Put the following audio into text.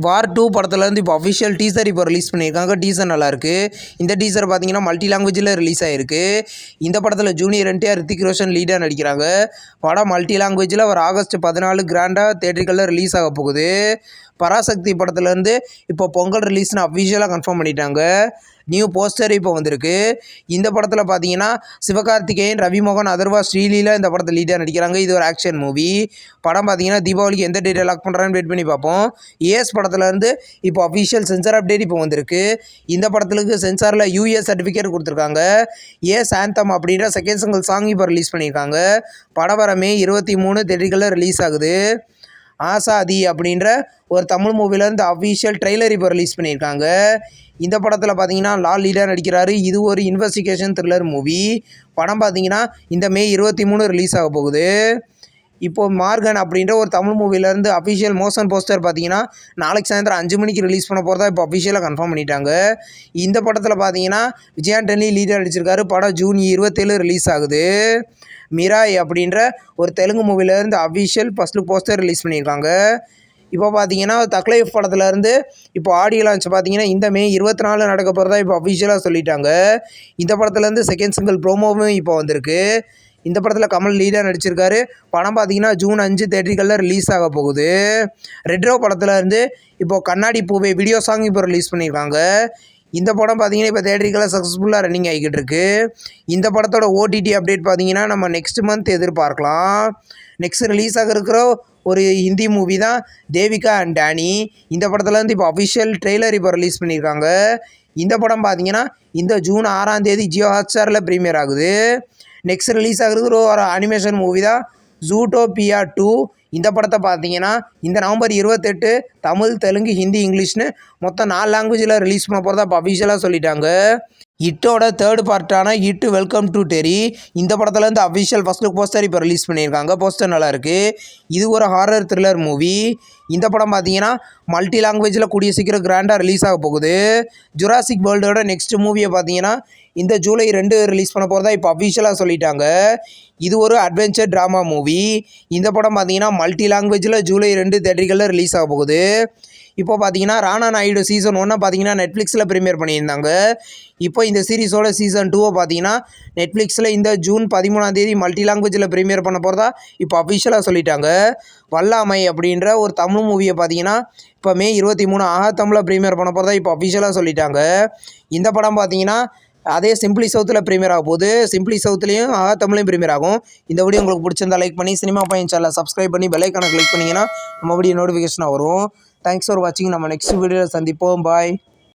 வார் 2 படத்துலேருந்து இப்போ official teaser இப்போ ரிலீஸ் பண்ணியிருக்காங்க. டீசர் நல்லாயிருக்கு. இந்த டீசர் பார்த்தீங்கன்னா மல்டி லாங்குவேஜில் ரிலீஸ் ஆகிருக்கு. இந்த படத்தில் ஜூனியர் என்டிஆர், ரித்திக் ரோஷன் லீடாக நடிக்கிறாங்க. படம் மல்டி லாங்குவேஜில் ஒரு ஆகஸ்ட் 14 கிராண்டாக தேட்டருகளில் ரிலீஸ் ஆக போகுது. பராசக்தி படத்துலேருந்து இப்போ பொங்கல் ரிலீஸ்னு அஃபிஷியலாக கன்ஃபார்ம் பண்ணிட்டாங்க. நியூ போஸ்டர் இப்போ வந்திருக்கு. இந்த படத்தில் பார்த்தீங்கன்னா சிவகார்த்திகேயன், ரவிமோகன், அதர்வா, ஸ்ரீலீலா இந்த படத்தை லீடாக நடிக்கிறாங்க. இது ஒரு ஆக்ஷன் மூவி. படம் பார்த்தீங்கன்னா தீபாவளிக்கு எந்த டேட்டை லாக் பண்ணுறான்னு வெயிட் பண்ணி பார்ப்போம். ஏஎஸ் படத்துலேருந்து இப்போ அஃபிஷியல் சென்சார் அப்டேட் இப்போ வந்திருக்கு. இந்த படத்துக்கு சென்சாரில் யூஎஸ் சர்டிஃபிகேட் கொடுத்துருக்காங்க. ஏஎஸ் ஆந்தம் அப்படின்ற செகண்ட் சிங்கிள் சாங் இப்போ ரிலீஸ் பண்ணியிருக்காங்க. படம் வர மே 23 தேட்டர்களில் ரிலீஸ் ஆகுது. ஆசாதி அப்படின்ற ஒரு தமிழ் மூவிலேருந்து அஃபிஷியல் ட்ரெய்லர் இப்போ ரிலீஸ் பண்ணியிருக்காங்க. இந்த படத்தில் பார்த்தீங்கன்னா லால் லீடாக நடிக்கிறாரு. இது ஒரு இன்வெஸ்டிகேஷன் த்ரில்லர் மூவி. படம் பார்த்தீங்கன்னா இந்த மே 23 ரிலீஸ் ஆக போகுது. இப்போது மார்கன் அப்படின்ற ஒரு தமிழ் மூவிலேருந்து அஃபிஷியல் மோஷன் போஸ்டர் பார்த்தீங்கன்னா நாளைக்கு சாயந்தரம் 5 மணிக்கு ரிலீஸ் பண்ண போகிறதா இப்போ அஃபிஷியலாக கன்ஃபார்ம் பண்ணிட்டாங்க. இந்த படத்தில் பார்த்தீங்கன்னா விஜயாண்டனி லீடாக நடிச்சிருக்காரு. படம் ஜூன் 27 ரிலீஸ் ஆகுது. மிராய் அப்படின்ற ஒரு தெலுங்கு மூவிலேருந்து official first look poster release பண்ணியிருக்காங்க. இப்போ பார்த்தீங்கன்னா தக்லைஃப் படத்துலேருந்து இப்போ ஆடியோ லான்ச் பார்த்தீங்கன்னா இந்த மே 24 நடக்க போகிறதா இப்போ அஃபிஷியலாக சொல்லிட்டாங்க. இந்த படத்துலேருந்து செகண்ட் சிங்கிள் ப்ரோமோவும் இப்போ வந்திருக்கு. இந்த படத்தில் கமல் லீடாக நடிச்சிருக்காரு. படம் பார்த்தீங்கன்னா ஜூன் 5 தேட்டர்களில் ரிலீஸ் ஆக போகுது. ரெட்ரோ படத்துலேருந்து இப்போது கண்ணாடி பூவே வீடியோ சாங் இப்போ ரிலீஸ் பண்ணியிருக்காங்க. இந்த படம் பார்த்தீங்கன்னா இப்போ தேட்டருகளில் சக்ஸஸ்ஃபுல்லாக ரன்னிங் ஆகிக்கிட்டு இருக்கு. இந்த படத்தோட ஓடிடி அப்டேட் பார்த்தீங்கன்னா நம்ம நெக்ஸ்ட் மந்த் எதிர்பார்க்கலாம். நெக்ஸ்ட் ரிலீஸ் ஆக இருக்கிற ஒரு ஹிந்தி மூவி தான் தேவிகா அண்ட் டேனி. இந்த படத்துலேருந்து இப்போ அஃபிஷியல் ட்ரெய்லர் இப்போ ரிலீஸ் பண்ணியிருக்காங்க. இந்த படம் பார்த்தீங்கன்னா இந்த ஜூன் 6 ஜியோ ஹாட்ஸ்டாரில் ப்ரீமியர் ஆகுது. நெக்ஸ்ட் ரிலீஸ் ஆகிறது ஒரு அனிமேஷன் மூவி தான் ஜூட்டோபியா 2. இந்த படத்தை பார்த்தீங்கன்னா இந்த நவம்பர் 28 தமிழ், தெலுங்கு, ஹிந்தி, இங்கிலீஷ்னு மொத்தம் 4 லாங்குவேஜில் ரிலீஸ் பண்ண போகிறதா இப்போ அஃபிஷியலாக சொல்லிட்டாங்க. இட்டோட தேர்ட் பார்ட்டான இட் வெல்கம் டு டெரி இந்த படத்துலேருந்து அஃபிஷியல் ஃபர்ஸ்ட் லுக் போஸ்டர் இப்போ ரிலீஸ் பண்ணியிருக்காங்க. போஸ்டர் நல்லாயிருக்கு. இது ஒரு ஹாரர் த்ரில்லர் மூவி. இந்த படம் பார்த்தீங்கன்னா மல்டி லாங்குவேஜில் கூடிய சீக்கிரம் கிராண்டாக ரிலீஸ் ஆக போகுது. ஜுராசிக் வேர்ல்டோட நெக்ஸ்ட் மூவியை பார்த்தீங்கன்னா இந்த ஜூலை 2 ரிலீஸ் பண்ண போகிறதா இப்போ அஃபிஷியலாக சொல்லிட்டாங்க. இது ஒரு அட்வென்ச்சர் ட்ராமா மூவி. இந்த படம் பார்த்தீங்கன்னா மல்டி லாங்குவேஜில் ஜூலை 2 தேட்டர்களில் ரிலீஸ் ஆக போகுது. இப்போ பார்த்தீங்கன்னா ராணா நாயுடு சீசன் 1 பார்த்தீங்கன்னா நெட்ஃப்ளிக்ஸில் ப்ரீமியர் பண்ணியிருந்தாங்க. இப்போ இந்த சீரிஸோட சீசன் 2 பார்த்தீங்கன்னா நெட்ஃப்ளிக்ஸில் இந்த ஜூன் 13 மல்டி லாங்குவேஜில் ப்ரீமியர் பண்ண போகிறதா இப்போ அஃபிஷியலாக சொல்லிட்டாங்க. வல்லாமை அப்படின்ற ஒரு தமிழ் மூவியை பார்த்தீங்கன்னா இப்போ மே 23 தமிழில் ப்ரீமியர் பண்ண போகிறதா இப்போ அஃபிஷியலாக சொல்லிட்டாங்க. இந்த படம் பார்த்தீங்கன்னா அதே சிம்பிளி சவுத்தில் ப்ரீமியர் ஆக போகுது. சிம்பிளி சவுத்துலேயும் தமிழ்லையும் ப்ரீமியர் ஆகும். இந்த வீடியோ உங்களுக்கு பிடிச்சிருந்தா லைக் பண்ணி சினிமா பையன் சேனலை சப்ஸ்கிரைப் பண்ணி பெல் ஐக்கானை கிளிக் பண்ணிங்கன்னா நம்ம வீடியோ நோட்டிஃபிகேஷனாக வரும். தேங்க்ஸ் ஃபார் வாட்சிங். நம்ம நெக்ஸ்ட் வீடியோவில் சந்திப்போம். பாய்.